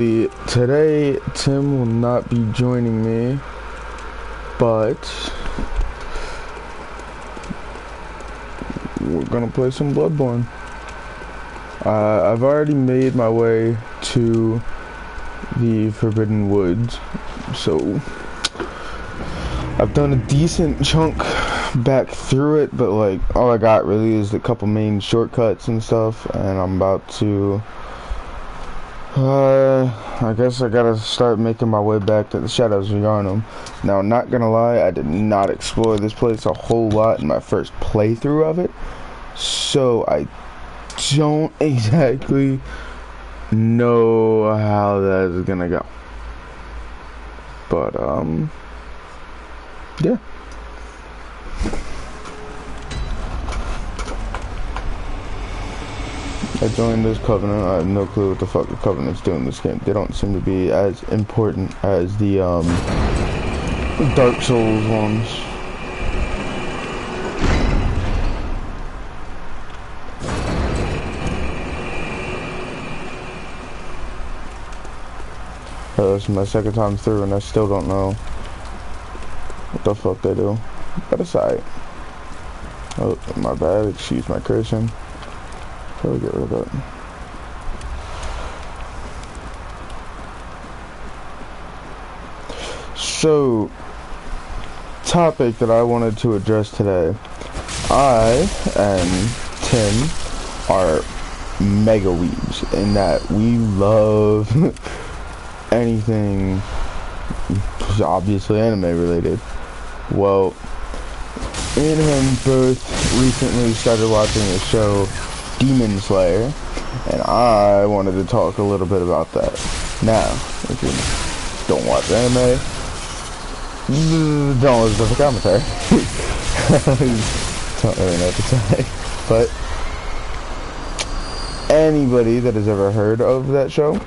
Today, Tim will not be joining me, but we're gonna play some Bloodborne. I've already made my way to the Forbidden Woods, so I've done a decent chunk back through it, but like all I got really is a couple main shortcuts and stuff, and I'm about to I guess I gotta start making my way back to the Shadows of Yarnum. Now, not gonna lie, I did not explore this place a whole lot in my first playthrough of it, so I don't exactly know how that is gonna go. But, yeah. I joined this Covenant. I have no clue what the fuck the Covenant's doing in this game. They don't seem to be as important as the Dark Souls ones. This is my second time through and I still don't know what the fuck they do. But aside. Oh, my bad. Excuse my cursing. Probably get rid of that. So, topic that I wanted to address today. I and Tim are mega weebs in that we love anything obviously anime related. Well, me and him both recently started watching a show, Demon Slayer, and I wanted to talk a little bit about that. Now, if you don't watch anime, don't listen to the commentary. Don't really know what to say. But anybody that has ever heard of that show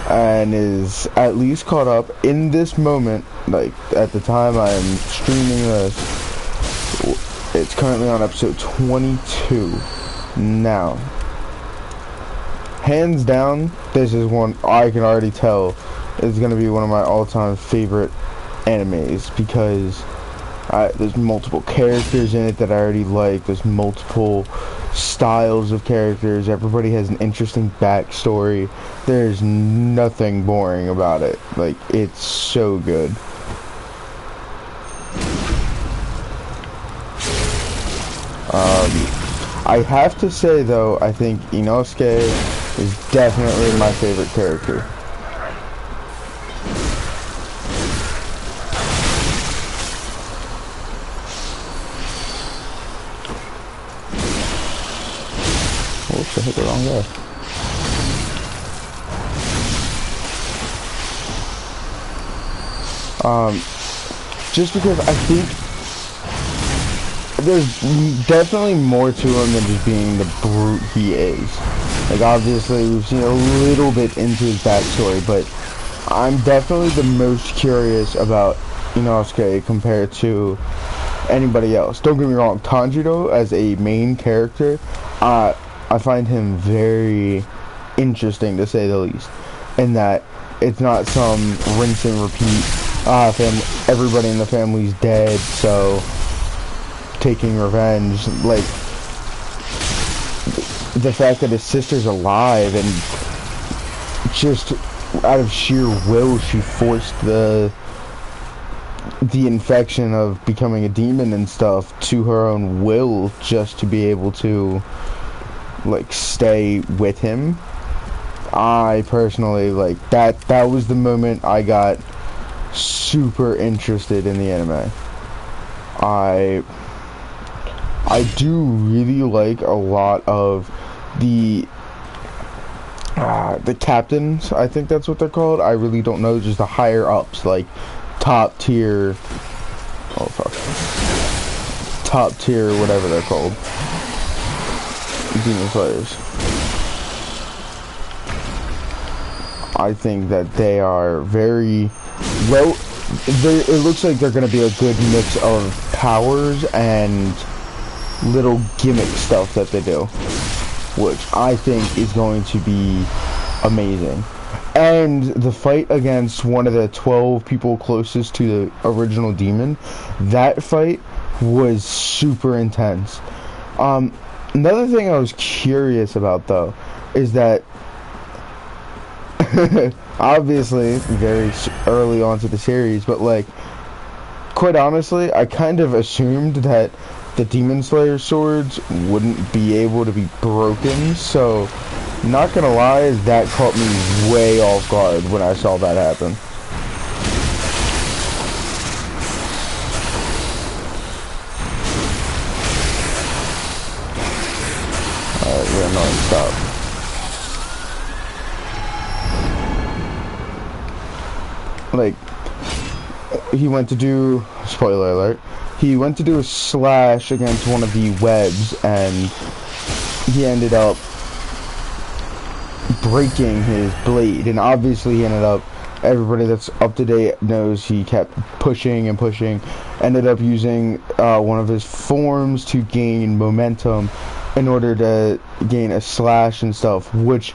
and is at least caught up in this moment, like at the time I am streaming this, it's currently on episode 22. Now, hands down, this is one I can already tell is going to be one of my all-time favorite animes because there's multiple characters in it that I already like. There's multiple styles of characters. Everybody has an interesting backstory. There's nothing boring about it. Like, it's so good. I have to say though, I think Inosuke is definitely my favorite character. Oops, I hit the wrong guy. Just because I think there's definitely more to him than just being the brute he is. Like, obviously, we've seen a little bit into his backstory, but I'm definitely the most curious about Inosuke compared to anybody else. Don't get me wrong, Tanjiro, as a main character, I find him very interesting, to say the least. In that, it's not some rinse and repeat, everybody in the family's dead, so taking revenge. Like, the fact that his sister's alive and just out of sheer will she forced the infection of becoming a demon and stuff to her own will just to be able to like stay with him. I personally like that was the moment I got super interested in the anime. I do really like a lot of the captains, I think that's what they're called. I really don't know, just the higher ups, like top tier, top tier, whatever they're called, Demon Slayers. I think that they are very well. It looks like they're going to be a good mix of powers and little gimmick stuff that they do, which I think is going to be amazing. And the fight against one of the 12 people closest to the original demon, that fight was super intense. Another thing I was curious about, though, is that obviously very early on to the series, but like, quite honestly, I kind of assumed that the Demon Slayer swords wouldn't be able to be broken, so not gonna lie, that caught me way off guard when I saw that happen. Alright, we're annoying, stop. Like, he went to do, spoiler alert, he went to do a slash against one of the webs, and he ended up breaking his blade, and obviously he ended up, everybody that's up to date knows he kept pushing and pushing, ended up using one of his forms to gain momentum in order to gain a slash and stuff, which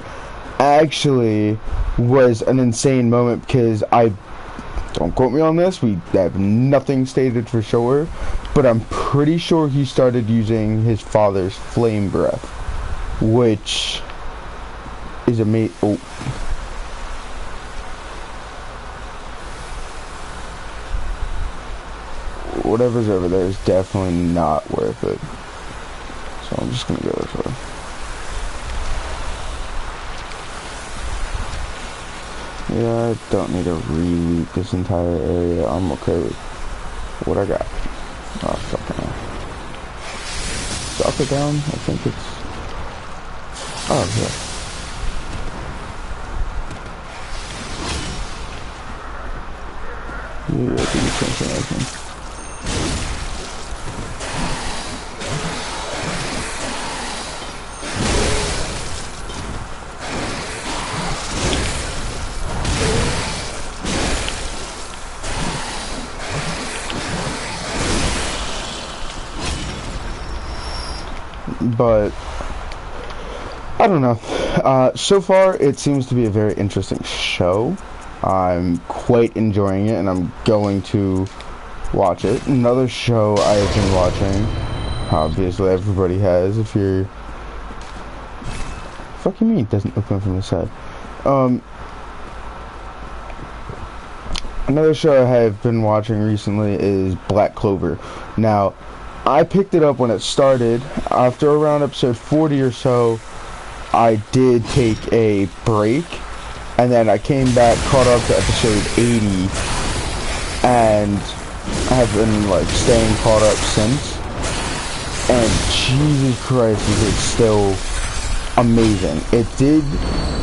actually was an insane moment, because don't quote me on this, we have nothing stated for sure, but I'm pretty sure he started using his father's flame breath, which is amazing. Oh. Whatever's over there is definitely not worth it. So I'm just gonna go this way. Yeah, I don't need to re-loot this entire area. I'm okay with what I got. Oh, fucking hell. Drop it down? I think it's... Oh, yeah. Yeah, I think it's something. But I don't know. So far, it seems to be a very interesting show. I'm quite enjoying it, and I'm going to watch it. Another show I have been watching, obviously everybody has, if you're... Fucking me, it doesn't open from the side. Another show I have been watching recently is Black Clover. Now, I picked it up when it started. After around episode 40 or so, I did take a break, and then I came back, caught up to episode 80, and I have been like staying caught up since. And Jesus Christ, is it still amazing. It did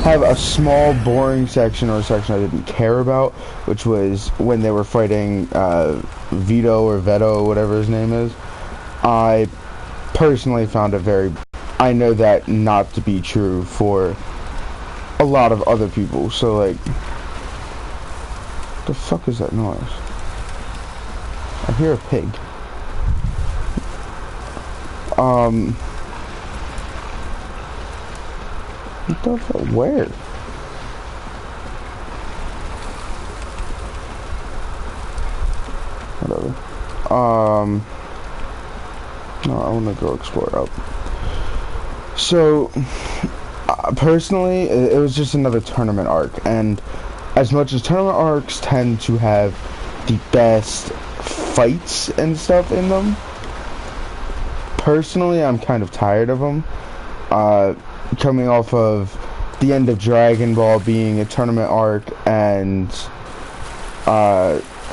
have a small boring section, or a section I didn't care about, which was when they were fighting Vito or Veto, whatever his name is. I personally found it very... I know that not to be true for a lot of other people, so like... What the fuck is that noise? I hear a pig. What the fuck? Where? Whatever. No, I want to go explore up. So, personally, it was just another tournament arc, and as much as tournament arcs tend to have the best fights and stuff in them, personally, I'm kind of tired of them. Coming off of the end of Dragon Ball being a tournament arc, and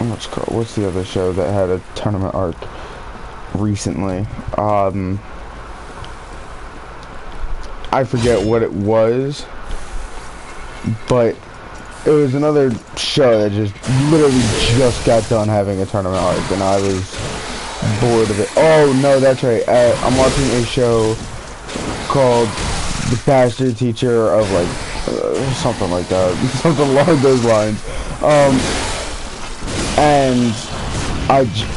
what's the other show that had a tournament arc recently? I forget what it was, but it was another show that just literally just got done having a tournament arc, and I was bored of it. Oh no, that's right. I'm watching a show called The Bastard Teacher of like something like that, something along those lines. And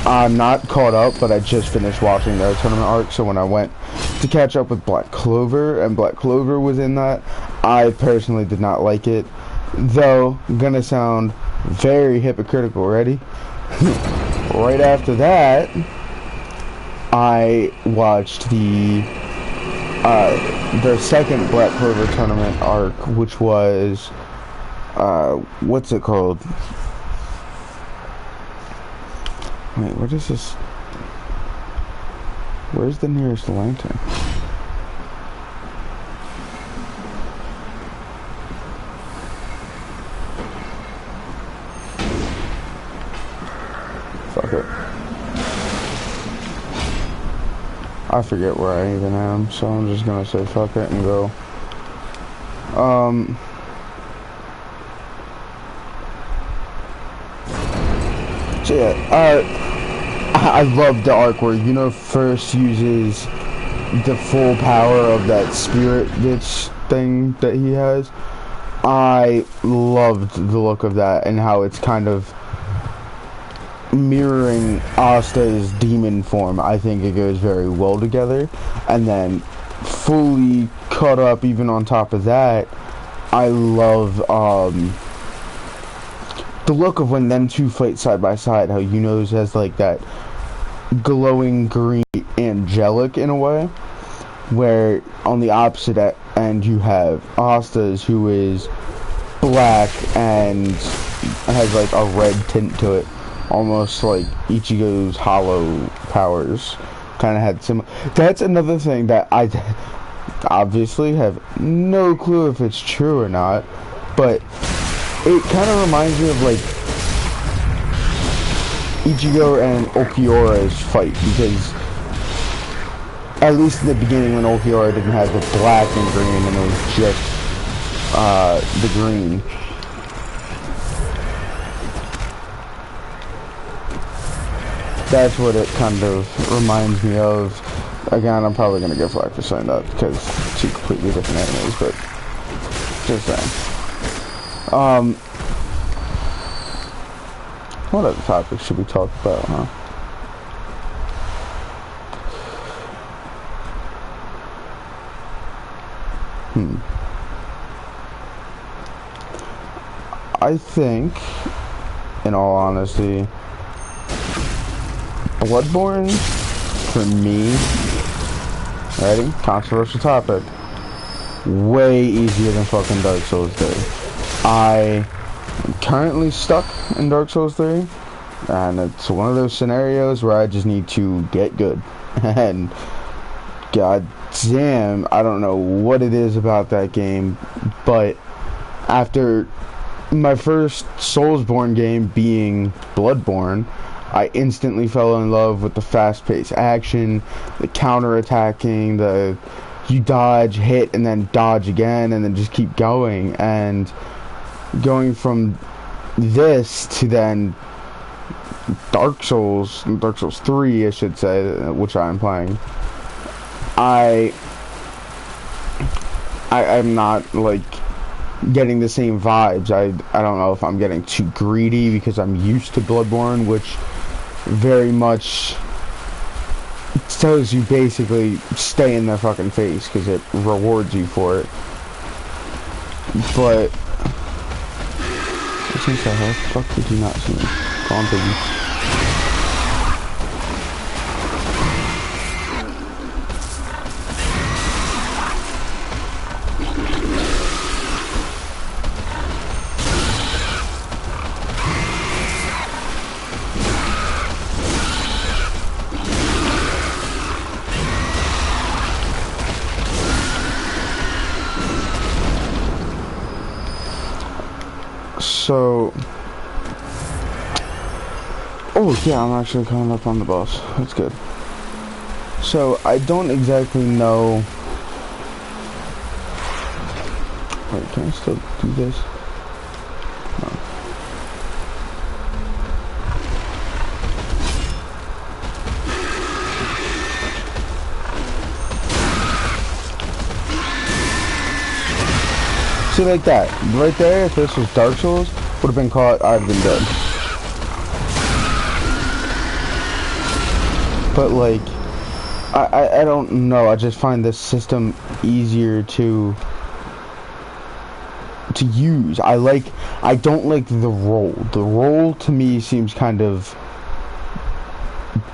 I'm not caught up, but I just finished watching their tournament arc, so when I went to catch up with Black Clover, and Black Clover was in that, I personally did not like it. Though, gonna sound very hypocritical. Ready? Right after that, I watched their second Black Clover tournament arc, which was, what's it called? Wait, what is this? Where's the nearest lantern? Fuck it. I forget where I even am, so I'm just gonna say fuck it and go. So yeah, I love the arc where Yuno first uses the full power of that spirit bitch thing that he has. I loved the look of that and how it's kind of mirroring Asta's demon form. I think it goes very well together. And then fully cut up even on top of that, I love the look of when them two fight side by side, how Yuno's has like that glowing green angelic in a way, where on the opposite end you have Asta's, who is black and has like a red tint to it, almost like Ichigo's hollow powers kind of had similar. That's another thing that I obviously have no clue if it's true or not, but it kind of reminds me of like Ichigo and Ulquiorra's fight, because at least in the beginning when Ulquiorra didn't have the black and green and it was just the green. That's what it kind of reminds me of. Again, I'm probably going to get flack for saying that because two completely different animes, but just saying. What other topics should we talk about, huh? I think, in all honesty, Bloodborne, for me, ready? Controversial topic. Way easier than fucking Dark Souls 3. I am currently stuck in Dark Souls 3, and it's one of those scenarios where I just need to get good. And god damn, I don't know what it is about that game, but after my first Soulsborne game being Bloodborne, I instantly fell in love with the fast-paced action, the counter-attacking, the you dodge, hit, and then dodge again, and then just keep going. And going from this to then Dark Souls 3, I should say, which I'm playing, I'm not like getting the same vibes. I don't know if I'm getting too greedy because I'm used to Bloodborne, which very much tells you basically stay in their fucking face because it rewards you for it. But since how the fuck did you not see me? Go on, baby. So, oh yeah, I'm actually coming up on the boss. That's good. So, I don't exactly know. Wait, can I still do this? No. See, like that. Right there, if this was Dark Souls, would have been caught, I'd have been dead. But, like, I don't know. I just find this system easier to to use. I don't like the roll. The roll to me seems kind of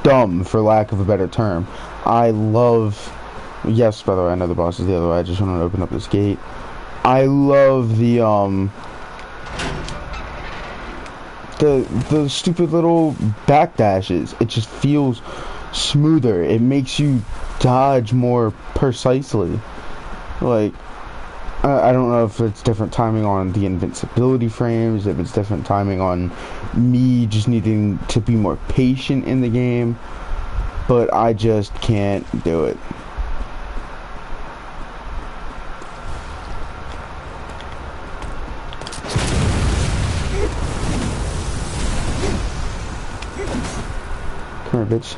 dumb, for lack of a better term. I love, yes, by the way, I know the boss is the other way. I just want to open up this gate. I love the stupid little backdashes. It just feels smoother. It makes you dodge more precisely. Like, I don't know if it's different timing on the invincibility frames, if it's different timing on me just needing to be more patient in the game, but I just can't do it. Come here, bitch.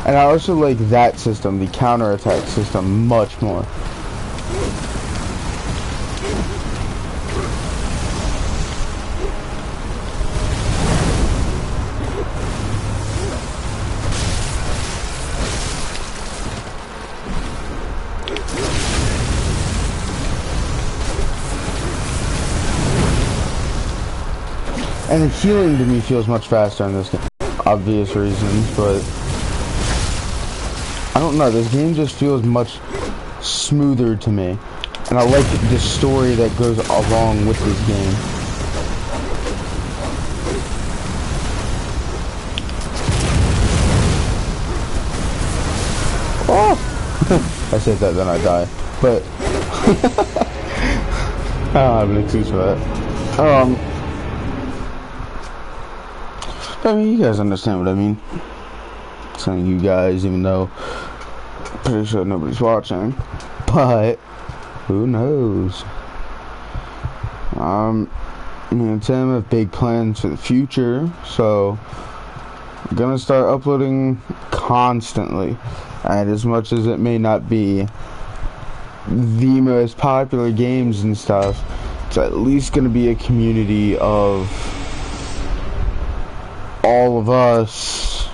And I also like that system, the counterattack system, much more. And the healing to me feels much faster in this game. Obvious reasons, but I don't know, this game just feels much smoother to me. And I like the story that goes along with this game. Oh! I said that, then I die. But I don't have an excuse for that. I mean, you guys understand what I mean. Saying you guys, even though I'm pretty sure nobody's watching, but who knows? Me and Tim have big plans for the future, so I'm gonna start uploading constantly. And as much as it may not be the most popular games and stuff, it's at least gonna be a community of all of us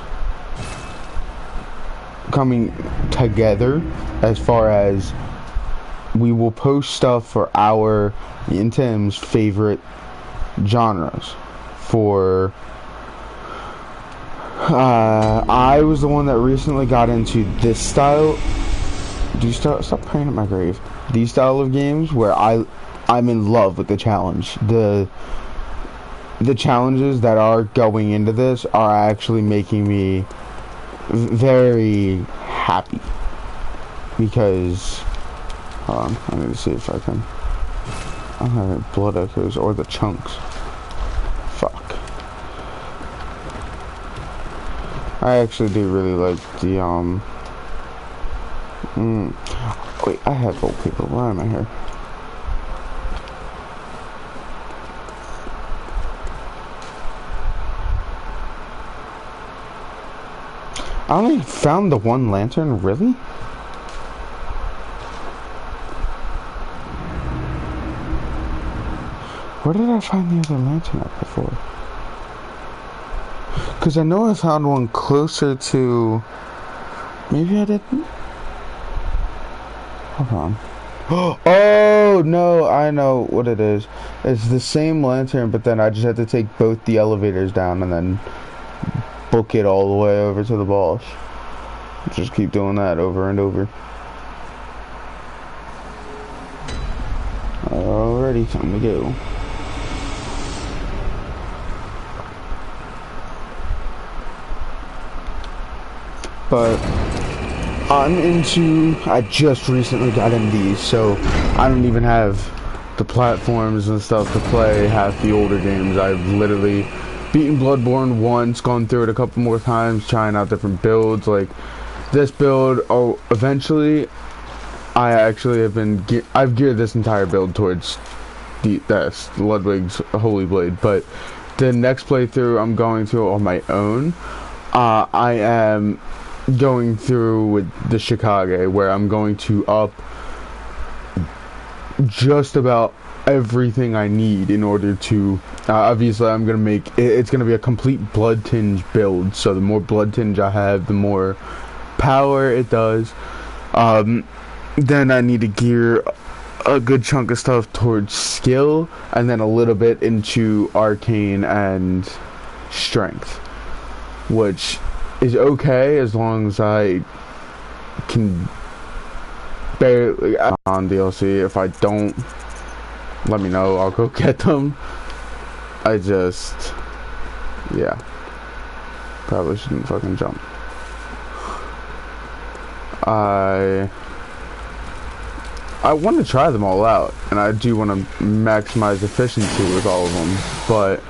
coming together, as far as we will post stuff for me and Tim's favorite genres. For I was the one that recently got into this style. Do you stop praying at my grave? These style of games where I'm in love with the challenge. The challenges that are going into this are actually making me very happy, because hold on, I need to see if I can. I don't have any blood echoes or the chunks. Fuck. I actually do really like the wait, I have old people. Why am I here? I only found the one lantern, really? Where did I find the other lantern at before? Because I know I found one closer to... Maybe I didn't? Hold on. Oh, no, I know what it is. It's the same lantern, but then I just had to take both the elevators down and then book it all the way over to the boss. Just keep doing that over and over. Alrighty, time to go. But I just recently got in these, so I don't even have the platforms and stuff to play half the older games. I've literally beaten Bloodborne once, gone through it a couple more times, trying out different builds, like this build. Oh, eventually, I actually I've geared this entire build towards that's Ludwig's Holy Blade, but the next playthrough I'm going through on my own. I am going through with the Chicago, where I'm going to up just about everything I need in order to obviously I'm gonna make it's gonna be a complete blood tinge build, so the more blood tinge I have, the more power it does. Then I need to gear a good chunk of stuff towards skill, and then a little bit into arcane and strength, which is okay as long as I can barely on DLC. If I don't, let me know, I'll go get them. Yeah, probably shouldn't fucking jump. I want to try them all out, and I do want to maximize efficiency with all of them, but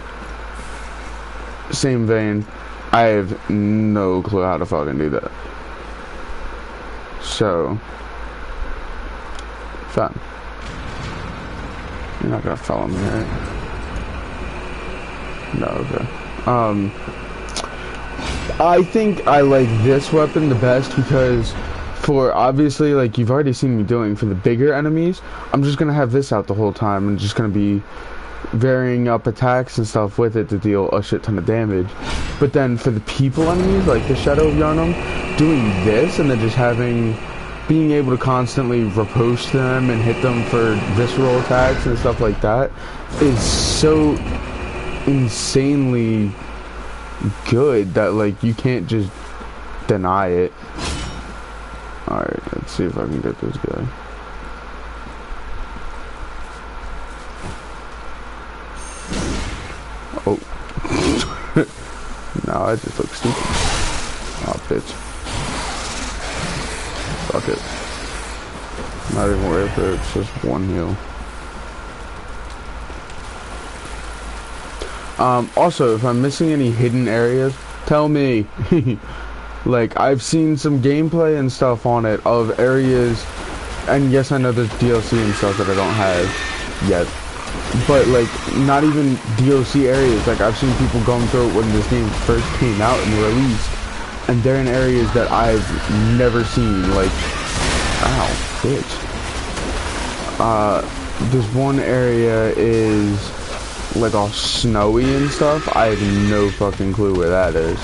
same vein, I have no clue how to fucking do that. So, fun. You're not gonna follow me, right? No, okay. I think I like this weapon the best because for obviously, like you've already seen me doing, for the bigger enemies, I'm just gonna have this out the whole time and just gonna be varying up attacks and stuff with it to deal a shit ton of damage. But then for the people enemies, like the Shadow of Yharnam, doing this and then just being able to constantly riposte them and hit them for visceral attacks and stuff like that is so insanely good that like you can't just deny it. Alright, let's see if I can get this guy. Oh. No, I just look stupid. Oh, bitch. Fuck it. Not even worth it, it's just one heal. Also, if I'm missing any hidden areas, tell me. Like, I've seen some gameplay and stuff on it of areas, and yes, I know there's DLC and stuff that I don't have yet, but like, not even DLC areas. Like, I've seen people going through it when this game first came out and released, and they're in areas that I've never seen, like, ow, bitch. This one area is like all snowy and stuff. I have no fucking clue where that is.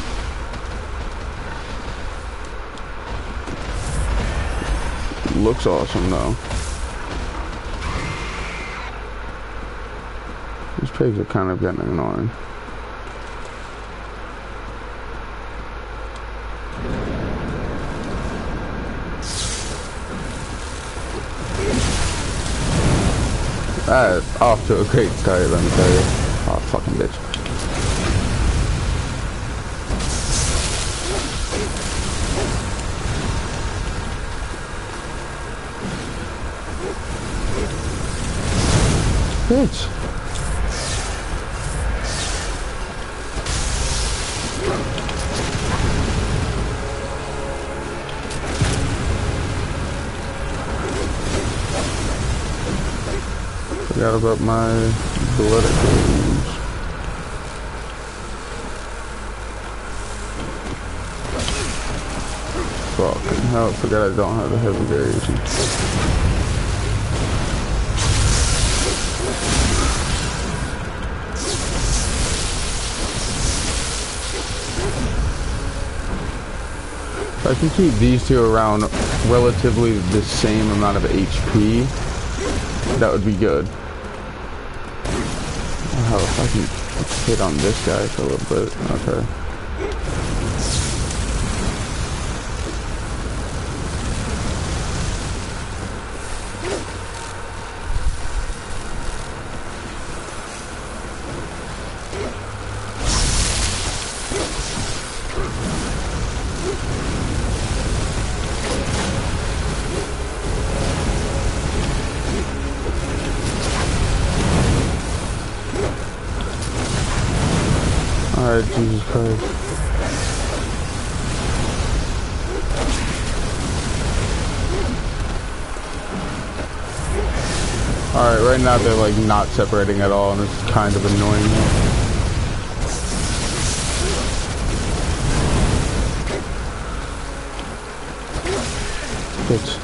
Looks awesome though. These pigs are kind of getting annoying. Off to a great start, let me tell you. Oh, fucking bitch. Bitch. Forgot about my blood equations. Fucking hell, I forgot I don't have the heavy variation. If I can keep these two around relatively the same amount of HP, that would be good. Oh, if I can hit on this guy for a little bit. Okay. Alright, Jesus Christ. Alright, right now they're like not separating at all, and it's kind of annoying me. it.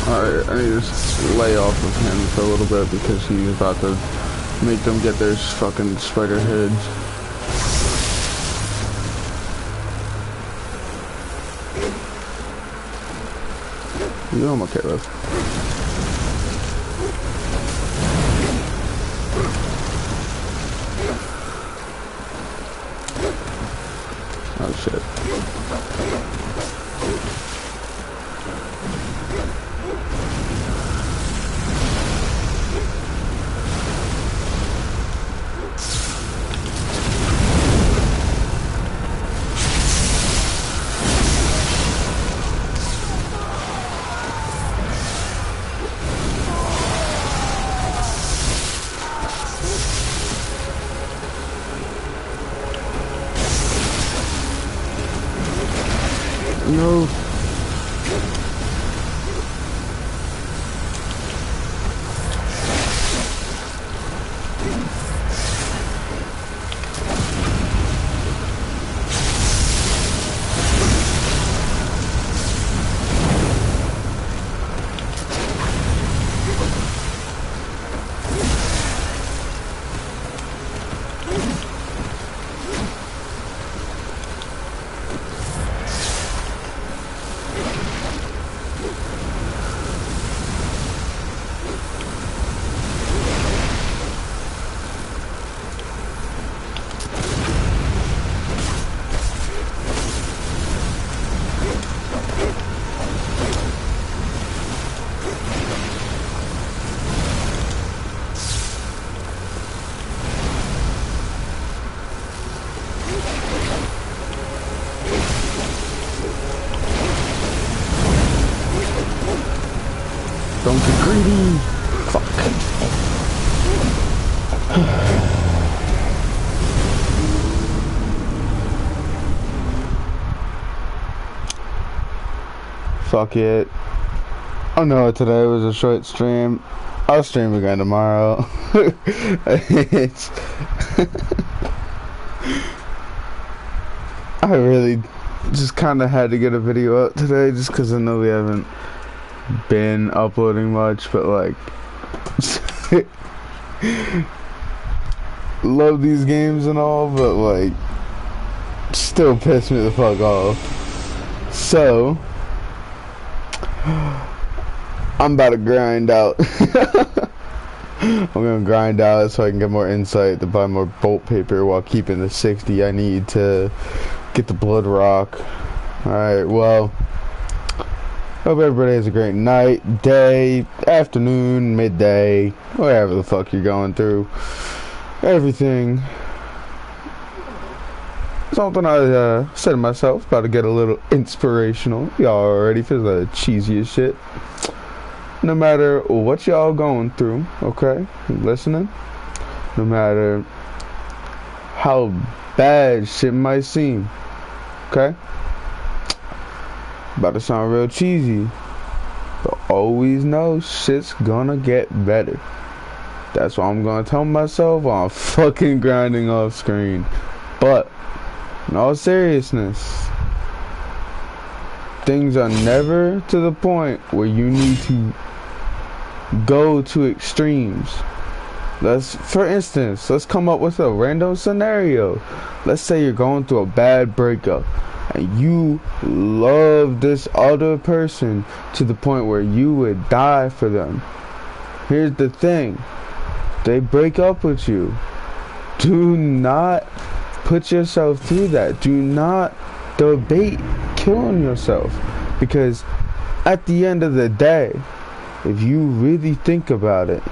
Alright, I need to lay off of him for a little bit because he's about to make them get their fucking spider heads. You know I'm okay with. Oh shit. No. Don't get greedy. Fuck. Fuck it. Oh no, today was a short stream. I'll stream again tomorrow. It's I really just kind of had to get a video out today just because I know we haven't been uploading much, but like love these games and all, but like still piss me the fuck off. So I'm about to grind out. I'm gonna grind out so I can get more insight to buy more bolt paper while keeping the 60 I need to get the blood rock. Alright, well, hope everybody has a great night, day, afternoon, midday, whatever the fuck you're going through. Everything. Something I said to myself, about to get a little inspirational. Y'all already feel the cheesiest shit. No matter what y'all going through, okay? Listening? No matter how bad shit might seem, okay? About to sound real cheesy, but always know shit's gonna get better. That's what I'm gonna tell myself while I'm fucking grinding off screen. But in all seriousness, things are never to the point where you need to go to extremes. For instance, let's come up with a random scenario. Let's say you're going through a bad breakup and you love this other person to the point where you would die for them. Here's the thing. They break up with you. Do not put yourself through that. Do not debate killing yourself, because at the end of the day, if you really think about it,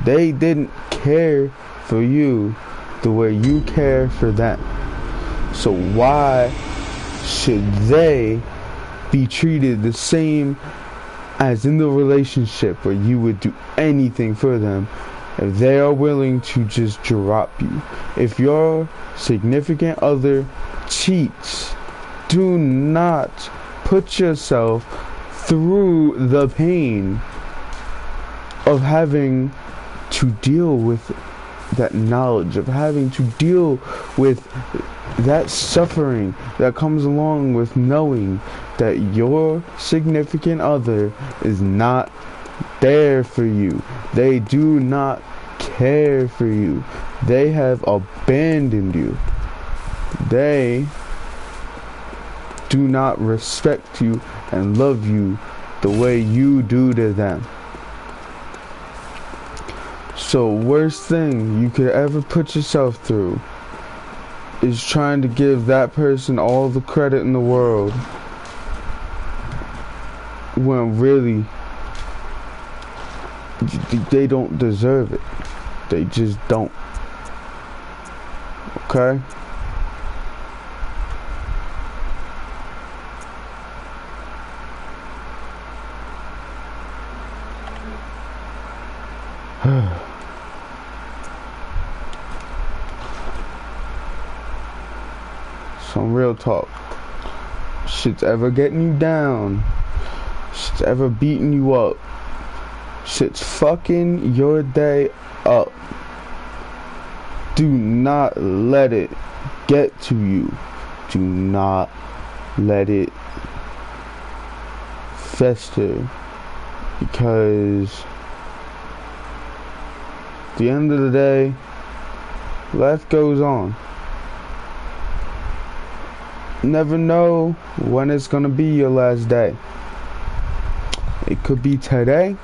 they didn't care for you the way you care for them. So why should they be treated the same as in the relationship where you would do anything for them if they are willing to just drop you? If your significant other cheats, do not put yourself through the pain of having to deal with that knowledge, of having to deal with that suffering that comes along with knowing that your significant other is not there for you. They do not care for you. They have abandoned you. They do not respect you and love you the way you do to them. So worst thing you could ever put yourself through is trying to give that person all the credit in the world when really they don't deserve it. They just don't. Okay? Some real talk. Shit's ever getting you down. Shit's ever beating you up. Shit's fucking your day up. Do not let it get to you. Do not let it fester. Because at the end of the day, life goes on. Never know when it's gonna be your last day. It could be today.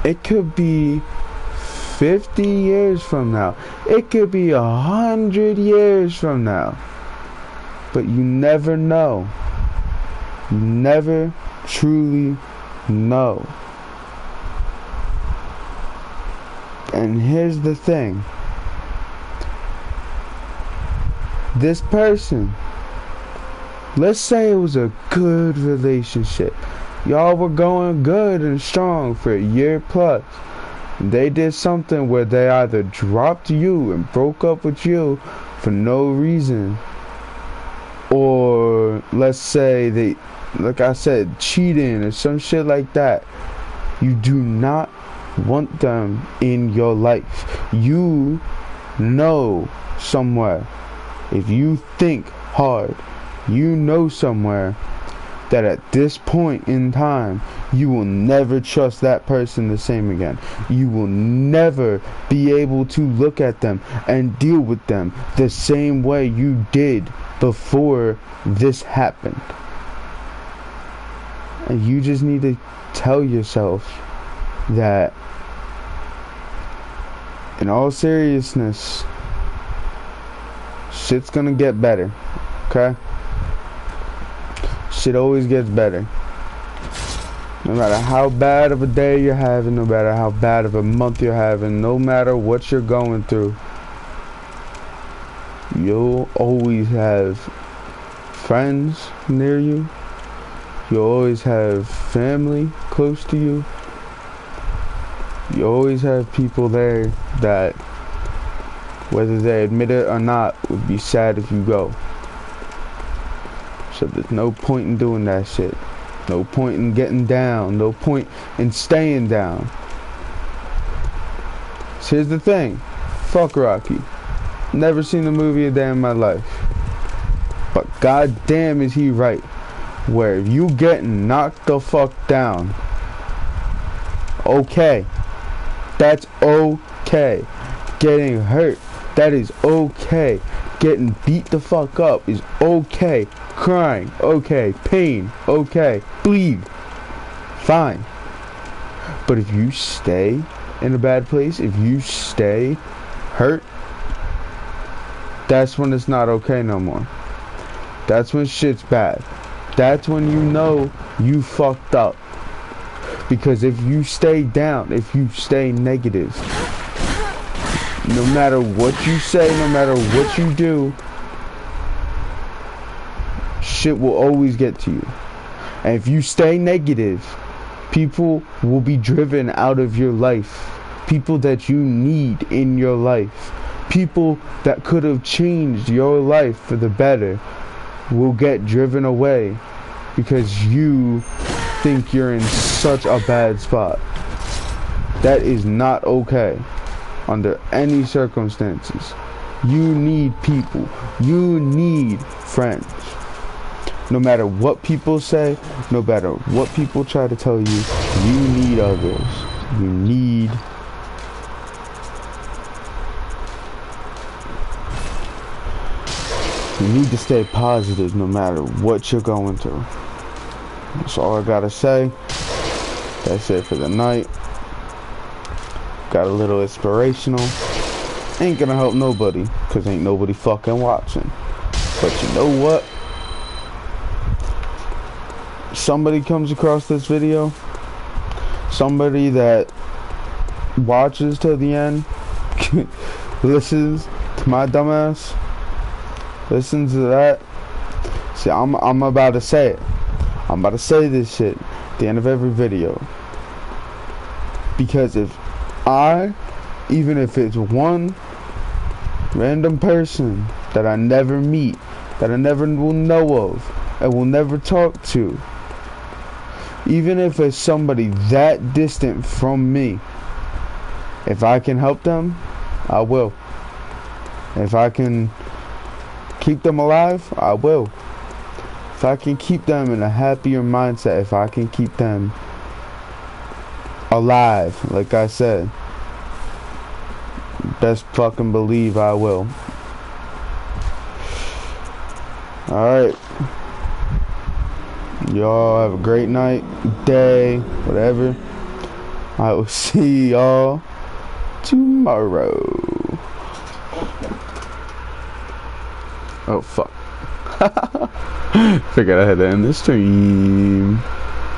It could be 50 years from now. It could be 100 years from now. But you never know. You never truly know. And here's the thing. This person, let's say it was a good relationship. Y'all were going good and strong for a year plus. They did something where they either dropped you and broke up with you for no reason, or let's say they, like I said, cheating or some shit like that. You do not want them in your life. You know somewhere, if you think hard, you know somewhere that at this point in time, you will never trust that person the same again. You will never be able to look at them and deal with them the same way you did before this happened. And you just need to tell yourself that, in all seriousness, shit's gonna get better, okay? Shit always gets better. No matter how bad of a day you're having, no matter how bad of a month you're having, no matter what you're going through, you'll always have friends near you. You'll always have family close to you. You always have people there that, whether they admit it or not, would be sad if you go. So there's no point in doing that shit. No point in getting down. No point in staying down. So here's the thing. Fuck Rocky. Never seen the movie a day in my life. But goddamn is he right. Where if you getting knocked the fuck down, okay. That's okay. Getting hurt, that is okay. Getting beat the fuck up is okay. Crying, okay. Pain, okay. Bleed, fine. But if you stay in a bad place, if you stay hurt, that's when it's not okay no more. That's when shit's bad. that's when you know you fucked up. Because if you stay down, if you stay negative, no matter what you say, no matter what you do, shit will always get to you. And if you stay negative, people will be driven out of your life. People that you need in your life. People that could have changed your life for the better will get driven away because you think you're in such a bad spot. That is not okay under any circumstances. You need people. You need friends. No matter what people say, no matter what people try to tell you, you need others. You need to stay positive no matter what you're going through. That's all I gotta say. That's it for the night. Got a little inspirational. Ain't gonna help nobody, cause ain't nobody fucking watching. But you know what? Somebody comes across this video, somebody that watches till the end, listens to my dumbass, listens to that. See, I'm about to say it. I'm about to say this shit at the end of every video. Because if even if it's one random person that I never meet, that I never will know of, and will never talk to, even if it's somebody that distant from me, if I can help them, I will. If I can keep them alive, I will. If I can keep them in a happier mindset, if I can keep them alive, like I said, best fucking believe I will. Alright. Y'all have a great night, day, whatever. I will see y'all tomorrow. Oh fuck. Figured I had to end the stream.